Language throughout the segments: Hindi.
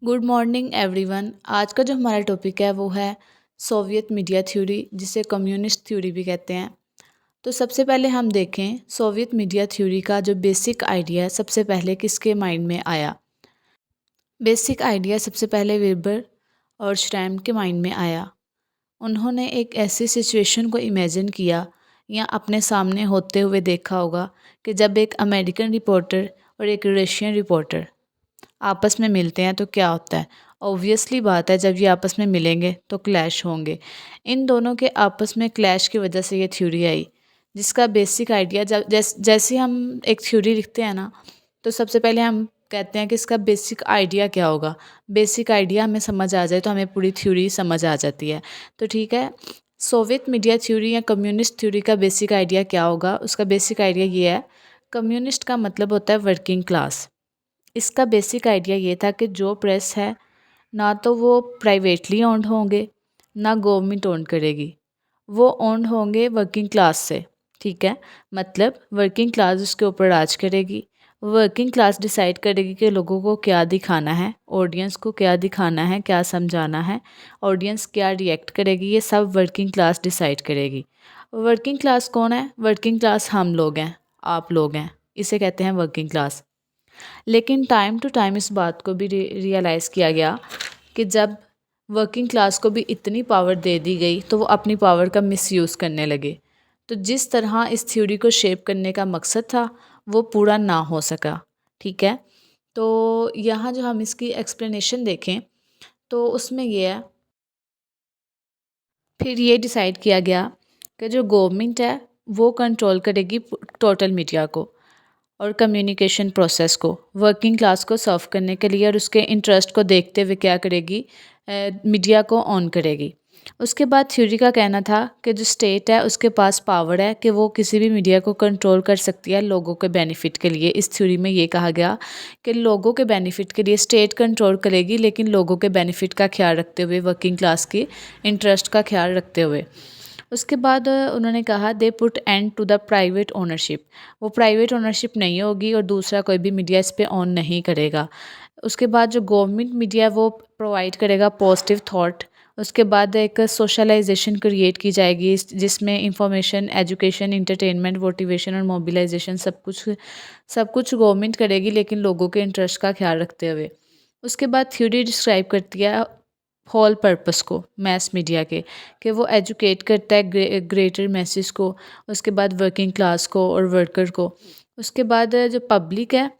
Good morning everyone. आज का जो हमारा टॉपिक है वो है सोवियत मीडिया थ्योरी, जिसे कम्युनिस्ट थ्योरी भी कहते हैं। तो सबसे पहले हम देखें सोवियत मीडिया थ्योरी का जो बेसिक आइडिया सबसे पहले किसके माइंड में आया। बेसिक आइडिया सबसे पहले वेबर और श्रैम के माइंड में आया। उन्होंने एक ऐसी सिचुएशन को इमेजिन किया या अपने सामने होते हुए देखा होगा कि जब एक अमेरिकन रिपोर्टर और एक रशियन रिपोर्टर आपस में मिलते हैं तो क्या होता है। ऑब्वियसली बात है, जब ये आपस में मिलेंगे तो क्लैश होंगे। इन दोनों के आपस में क्लैश की वजह से ये थ्योरी आई, जिसका बेसिक आइडिया जैसे हम एक थ्योरी लिखते हैं ना, तो सबसे पहले हम कहते हैं कि इसका बेसिक आइडिया क्या होगा। बेसिक आइडिया हमें समझ आ जाए तो हमें पूरी थ्योरी समझ आ जाती है। तो ठीक है, सोवियत मीडिया थ्योरी या कम्युनिस्ट थ्योरी का बेसिक आइडिया क्या होगा। उसका बेसिक आइडिया ये है, कम्युनिस्ट का मतलब होता है वर्किंग क्लास। इसका बेसिक आइडिया ये था कि जो प्रेस है ना तो वो प्राइवेटली ओन्ड होंगे, ना गवर्नमेंट ओन करेगी। वो ओन्ड होंगे वर्किंग क्लास से। ठीक है, मतलब वर्किंग क्लास उसके ऊपर राज करेगी। वर्किंग क्लास डिसाइड करेगी कि लोगों को क्या दिखाना है, ऑडियंस को क्या दिखाना है, क्या समझाना है, ऑडियंस क्या रिएक्ट करेगी, ये सब वर्किंग क्लास डिसाइड करेगी। वर्किंग क्लास कौन है? वर्किंग क्लास हम लोग हैं, आप लोग हैं, इसे कहते हैं वर्किंग क्लास। लेकिन टाइम टू टाइम इस बात को भी रियलाइज़ किया गया कि जब वर्किंग क्लास को भी इतनी पावर दे दी गई तो वो अपनी पावर का मिसयूज़ करने लगे। तो जिस तरह इस थ्योरी को शेप करने का मकसद था वो पूरा ना हो सका। ठीक है, तो यहाँ जो हम इसकी एक्सप्लेनेशन देखें तो उसमें ये है, फिर ये डिसाइड किया गया कि जो गवर्नमेंट है वो कंट्रोल करेगी टोटल मीडिया को और कम्युनिकेशन प्रोसेस को, वर्किंग क्लास को सर्व करने के लिए, और उसके इंटरेस्ट को देखते हुए क्या करेगी, मीडिया को ऑन करेगी। उसके बाद थ्योरी का कहना था कि जो स्टेट है उसके पास पावर है कि वो किसी भी मीडिया को कंट्रोल कर सकती है लोगों के बेनिफिट के लिए। इस थ्योरी में ये कहा गया कि लोगों के बेनिफिट के लिए स्टेट कंट्रोल करेगी, लेकिन लोगों के बेनिफिट का ख्याल रखते हुए, वर्किंग क्लास की इंटरेस्ट का ख्याल रखते हुए। उसके बाद उन्होंने कहा they put end to the private ownership. वो प्राइवेट ओनरशिप नहीं होगी और दूसरा कोई भी मीडिया इस पे ऑन नहीं करेगा। उसके बाद जो गवर्नमेंट मीडिया है वो प्रोवाइड करेगा पॉजिटिव थॉट। उसके बाद एक सोशलाइजेशन क्रिएट की जाएगी जिसमें इंफॉर्मेशन, एजुकेशन, इंटरटेनमेंट, मोटिवेशन और मोबिलाइजेशन सब कुछ गवर्नमेंट करेगी, लेकिन लोगों के इंटरेस्ट का ख्याल रखते हुए। उसके बाद थ्योरी डिस्क्राइब करती है होल पर्पस को मैस मीडिया के, कि वो एजुकेट करता है ग्रेटर मैसेज को, उसके बाद वर्किंग क्लास को और वर्कर को। उसके बाद जो पब्लिक है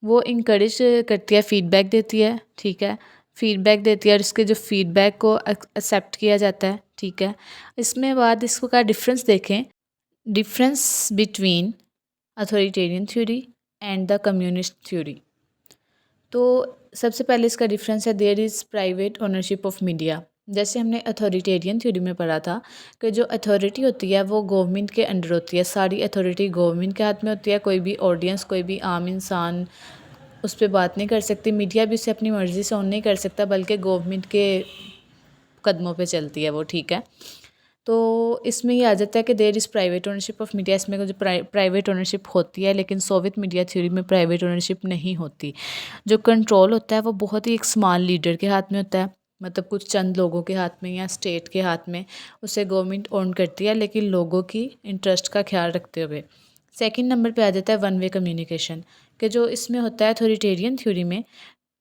वो इंकरेज करती है, फीडबैक देती है। ठीक है, फीडबैक देती है और इसके जो फीडबैक को एक्सेप्ट किया जाता है। ठीक है, इसमें बाद इसको का डिफरेंस देखें, difference between authoritarian theory and the communist theory. तो सबसे पहले इसका डिफरेंस है, there is private ownership of media. जैसे हमने अथॉरिटेरियन थ्योरी में पढ़ा था कि जो अथॉरिटी होती है वो गवर्नमेंट के अंडर होती है, सारी अथॉरिटी गवर्नमेंट के हाथ में होती है। कोई भी ऑडियंस, कोई भी आम इंसान उस पर बात नहीं कर सकती, मीडिया भी उसे अपनी मर्ज़ी से ऑन नहीं कर सकता, बल्कि गवर्नमेंट के कदमों पे चलती है वो। ठीक है, तो इसमें ये आ जाता है कि there is private ownership of media. इसमें जो प्राइवेट ओनरशिप होती है, लेकिन सोवियत मीडिया थ्योरी में प्राइवेट ओनरशिप नहीं होती। जो कंट्रोल होता है वो बहुत ही एक स्मॉल लीडर के हाथ में होता है, मतलब कुछ चंद लोगों के हाथ में या स्टेट के हाथ में। उसे गवर्नमेंट ओन करती है, लेकिन लोगों की इंटरेस्ट का ख्याल रखते हुए। सेकंड नंबर पे आ जाता है वन वे कम्युनिकेशन, कि जो इसमें होता है अथॉरिटेरियन थ्योरी में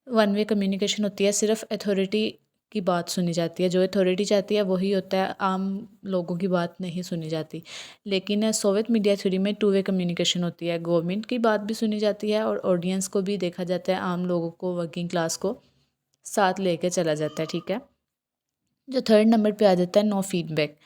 वन वे कम्युनिकेशन होती है, सिर्फ अथॉरिटी की बात सुनी जाती है, जो अथॉरिटी चाहती है वही होता है, आम लोगों की बात नहीं सुनी जाती। लेकिन सोवियत मीडिया थ्योरी में टू वे कम्युनिकेशन होती है, गवर्नमेंट की बात भी सुनी जाती है और ऑडियंस को भी देखा जाता है, आम लोगों को, वर्किंग क्लास को साथ लेके चला जाता है। ठीक है, जो थर्ड नंबर पे आ जाता है नो फीडबैक।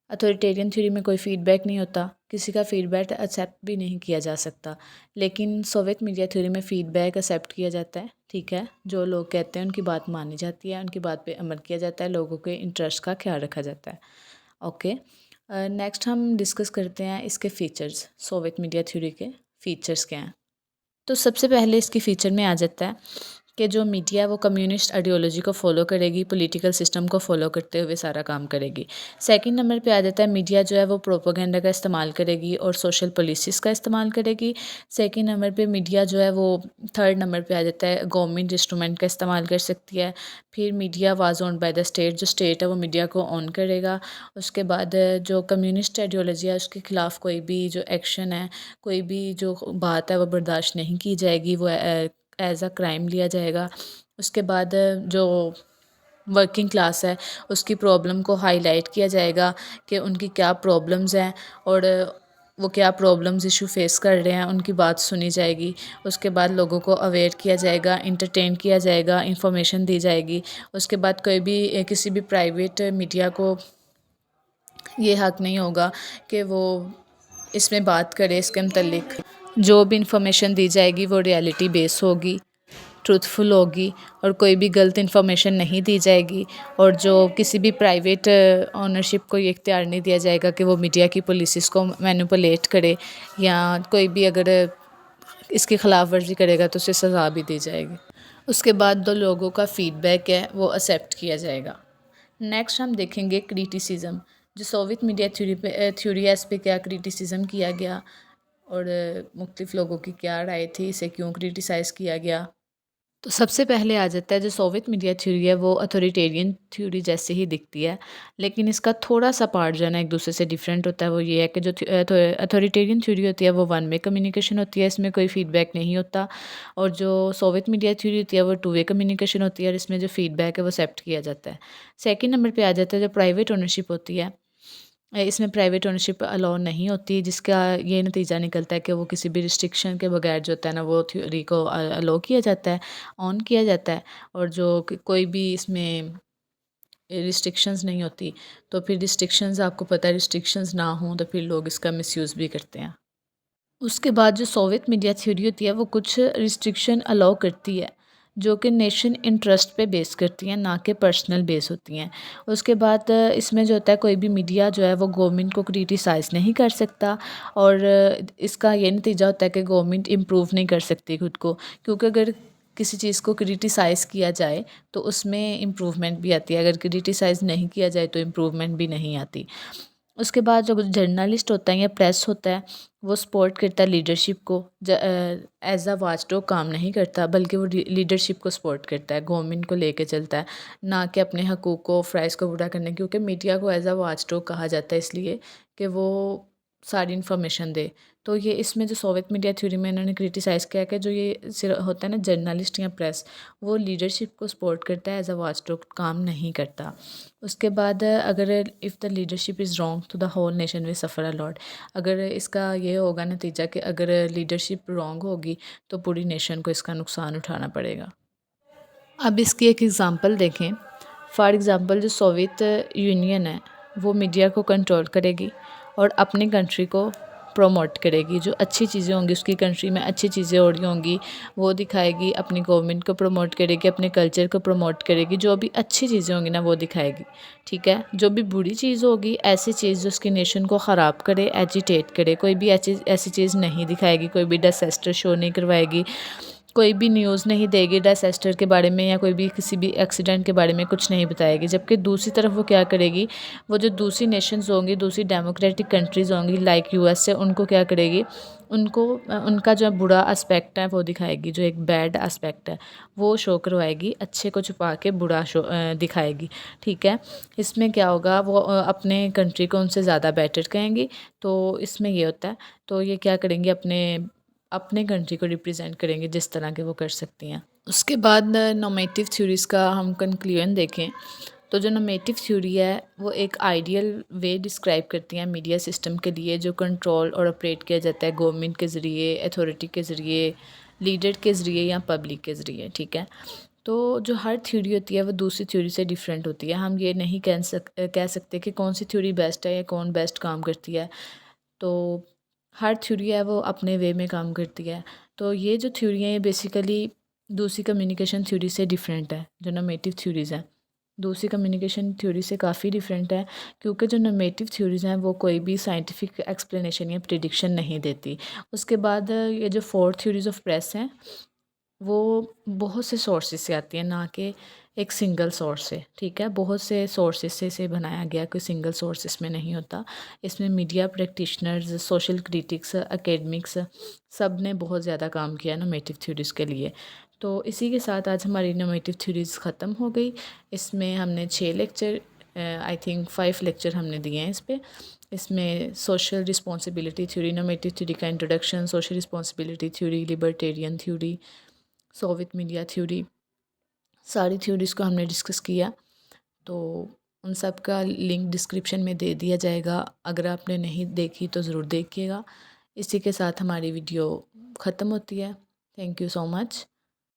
अथॉरिटेरियन थ्योरी में कोई फीडबैक नहीं होता, किसी का फीडबैक एक्सेप्ट भी नहीं किया जा सकता, लेकिन सोवियत मीडिया थ्योरी में फ़ीडबैक एक्सेप्ट किया जाता है। ठीक है, जो लोग कहते हैं उनकी बात मानी जाती है, उनकी बात पे अमल किया जाता है, लोगों के इंटरेस्ट का ख्याल रखा जाता है। ओके, नेक्स्ट हम डिस्कस करते हैं इसके फ़ीचर्स। सोवियत मीडिया थ्योरी के फ़ीचर्स क्या हैं। तो सबसे पहले इसकी फ़ीचर में आ जाता है कि जो मीडिया है वो कम्युनिस्ट आइडियोलॉजी को फॉलो करेगी, पॉलिटिकल सिस्टम को फॉलो करते हुए सारा काम करेगी। सेकंड नंबर पे आ जाता है मीडिया जो है वो प्रोपेगेंडा का इस्तेमाल करेगी और सोशल पॉलिसीज़ का इस्तेमाल करेगी। सेकंड नंबर पे मीडिया जो है वो थर्ड नंबर पे आ जाता है गवर्नमेंट इंस्ट्रूमेंट का इस्तेमाल कर सकती है। फिर media was owned by the state, जो स्टेट है वो मीडिया को ऑन करेगा। उसके बाद जो कम्युनिस्ट आइडियोलॉजी है उसके खिलाफ कोई भी जो एक्शन है, कोई भी जो बात है वो बर्दाश्त नहीं की जाएगी, वो एज़ अ क्राइम लिया जाएगा। उसके बाद जो वर्किंग क्लास है उसकी प्रॉब्लम को हाईलाइट किया जाएगा कि उनकी क्या प्रॉब्लम्स हैं और वो क्या प्रॉब्लम्स इशू फेस कर रहे हैं, उनकी बात सुनी जाएगी। उसके बाद लोगों को अवेयर किया जाएगा, इंटरटेन किया जाएगा, इंफॉर्मेशन दी जाएगी। उसके बाद कोई भी किसी भी प्राइवेट मीडिया को ये हक नहीं होगा कि वो इसमें बात करे, इसके मतलब जो भी इंफॉर्मेशन दी जाएगी वो रियलिटी बेस होगी, ट्रूथफुल होगी और कोई भी गलत इन्फॉर्मेशन नहीं दी जाएगी। और जो किसी भी प्राइवेट ओनरशिप को ये इख्तियार नहीं दिया जाएगा कि वो मीडिया की पॉलिसीज़ को मैनिपुलेट करे, या कोई भी अगर इसकी खिलाफ वर्जी करेगा तो उसे सज़ा भी दी जाएगी। उसके बाद जो लोगों का फ़ीडबैक है वो एक्सेप्ट किया जाएगा। नेक्स्ट हम देखेंगे क्रिटिसिज्म, जो सोवियत मीडिया थ्योरी है, इस पे क्या क्रिटिसिज्म किया गया और मुख्तलिफ़ लोगों की क्या राय थी, इसे क्यों क्रिटिसाइज़ किया गया। तो सबसे पहले आ जाता है जो सोवियत मीडिया थ्योरी है वो अथॉरिटेरियन थ्योरी जैसे ही दिखती है, लेकिन इसका थोड़ा सा पार्ट जो है ना एक दूसरे से डिफरेंट होता है। वो ये है कि जो अथॉरिटेरियन थ्योरी होती है वो वन वे कम्युनिकेशन होती है, इसमें कोई फीडबैक नहीं होता। और जो सोवियत मीडिया थ्योरी होती है वो टू वे कम्युनिकेशन होती है और इसमें जो फीडबैक है वो एक्सेप्ट किया जाता है। सेकेंड नंबर पर आ जाता है जो प्राइवेट ओनरशिप होती है, इसमें प्राइवेट ओनरशिप अलाउ नहीं होती, जिसका ये नतीजा निकलता है कि वो किसी भी रिस्ट्रिक्शन के बगैर जो होता है ना वो थ्योरी को अलाउ किया जाता है, ऑन किया जाता है। और जो कोई भी इसमें रिस्ट्रिक्शंस नहीं होती, तो फिर रिस्ट्रिक्शंस आपको पता है रिस्ट्रिक्शंस ना हों तो फिर लोग इसका मिसयूज़ भी करते हैं। उसके बाद जो सोवियत मीडिया थ्योरी होती है वो कुछ रिस्ट्रिक्शन अलाउ करती है, जो कि नेशन इंटरेस्ट पे बेस करती हैं, ना कि पर्सनल बेस होती हैं। उसके बाद इसमें जो होता है कोई भी मीडिया जो है वो गवर्नमेंट को क्रिटिसाइज़ नहीं कर सकता और इसका ये नतीजा होता है कि गवर्नमेंट इम्प्रूव नहीं कर सकती खुद को, क्योंकि अगर किसी चीज़ को क्रिटिसाइज़ किया जाए तो उसमें इम्प्रूवमेंट भी आती है, अगर क्रिटिसाइज़ नहीं किया जाए तो इम्प्रूवमेंट भी नहीं आती। उसके बाद जो जर्नलिस्ट होता है या प्रेस होता है वो सपोर्ट करता है लीडरशिप को, एज अ वाचडॉग काम नहीं करता, बल्कि वो लीडरशिप को सपोर्ट करता है, गवर्नमेंट को लेके चलता है, ना कि अपने हकूक़ को फ़्राइज़ को पूरा करने। क्योंकि मीडिया को एज अ वाचडॉग कहा जाता है इसलिए कि वो सारी इन्फॉर्मेशन दे। तो ये इसमें जो सोवियत मीडिया थ्योरी में इन्होंने क्रिटिसाइज़ किया कि जो ये सिर्फ होता है ना जर्नलिस्ट या प्रेस, वो लीडरशिप को सपोर्ट करता है, एज अ वाचडॉग काम नहीं करता। उसके बाद अगर if the leadership is wrong तो the whole nation will suffer a lot, अगर इसका ये होगा नतीजा कि अगर लीडरशिप रॉन्ग होगी तो पूरी नेशन को इसका नुकसान उठाना पड़ेगा। अब इसकी एक एग्ज़ाम्पल देखें। फॉर एग्ज़ाम्पल जो सोवियत यूनियन है वो मीडिया को कंट्रोल करेगी और अपनी कंट्री को प्रमोट करेगी, जो अच्छी चीज़ें होंगी उसकी कंट्री में अच्छी चीज़ें हो रही होंगी वो दिखाएगी, अपनी गवर्नमेंट को प्रमोट करेगी, अपने कल्चर को प्रमोट करेगी, जो भी अच्छी चीज़ें होंगी ना वो दिखाएगी। ठीक है, जो भी बुरी चीज़ होगी, ऐसी चीज़ जो उसकी नेशन को ख़राब करे, एजिटेट करे, कोई भी ऐसी चीज़ नहीं दिखाएगी, कोई भी डिसास्टर शो नहीं करवाएगी, कोई भी न्यूज़ नहीं देगी डिसास्टर के बारे में, या कोई भी किसी भी एक्सीडेंट के बारे में कुछ नहीं बताएगी। जबकि दूसरी तरफ वो क्या करेगी, वो जो दूसरी नेशंस होंगी, दूसरी डेमोक्रेटिक कंट्रीज़ होंगी लाइक यूएस से, उनको क्या करेगी, उनको उनका जो बुरा एस्पेक्ट है वो दिखाएगी, जो एक बैड एस्पेक्ट है वो शो करवाएगी, अच्छे को छुपा के बुरा शो दिखाएगी। ठीक है, इसमें क्या होगा, वो अपने कंट्री को उनसे ज़्यादा बेटर कहेंगी, तो इसमें ये होता है। तो ये क्या करेंगे, अपने अपने कंट्री को रिप्रेजेंट करेंगे जिस तरह के वो कर सकती हैं। उसके बाद नॉर्मेटिव थ्योरीज़ का हम कंक्लूजन देखें तो जो नॉर्मेटिव थ्योरी है वो एक आइडियल वे डिस्क्राइब करती हैं मीडिया सिस्टम के लिए, जो कंट्रोल और ऑपरेट किया जाता है गवर्नमेंट के ज़रिए, अथॉरिटी के ज़रिए, लीडर के ज़रिए या पब्लिक के ज़रिए। ठीक है, तो जो हर थ्योरी होती है वो दूसरी थ्योरी से डिफरेंट होती है। हम ये नहीं कह सकते कि कौन सी थ्योरी बेस्ट है या कौन बेस्ट काम करती है। तो हर थ्योरी है वो अपने वे में काम करती है। तो ये जो थ्योरी है ये बेसिकली दूसरी कम्युनिकेशन थ्योरी से डिफरेंट है, जो नॉर्मेटिव थ्योरीज़ हैं दूसरी कम्युनिकेशन थ्योरी से काफ़ी डिफरेंट है, क्योंकि जो नॉर्मेटिव थ्योरीज़ हैं वो कोई भी साइंटिफिक एक्सप्लेनेशन या प्रिडिक्शन नहीं देती। उसके बाद ये जो फोर थ्योरीज़ ऑफ प्रेस हैं वो बहुत से सोर्सेज से आती है, ना कि एक सिंगल सोर्स से। ठीक है, बहुत से सोर्सेज से इसे बनाया गया, कोई सिंगल सोर्स इसमें नहीं होता। इसमें media practitioners, social critics, academics सब ने बहुत ज़्यादा काम किया नॉमेटिव थ्योरीज़ के लिए। तो इसी के साथ आज हमारी नॉमेटिव थ्योरीज़ ख़त्म हो गई। इसमें हमने 6 लेक्चर, आई थिंक 5 लेक्चर हमने दिए हैं इस पे। इसमें social responsibility theory, normative theory का introduction, social responsibility theory, libertarian theory, Soviet media theory, सारी थ्योरीज़ को हमने डिस्कस किया। तो उन सब का लिंक डिस्क्रिप्शन में दे दिया जाएगा, अगर आपने नहीं देखी तो ज़रूर देखिएगा। इसी के साथ हमारी वीडियो ख़त्म होती है। Thank you so much.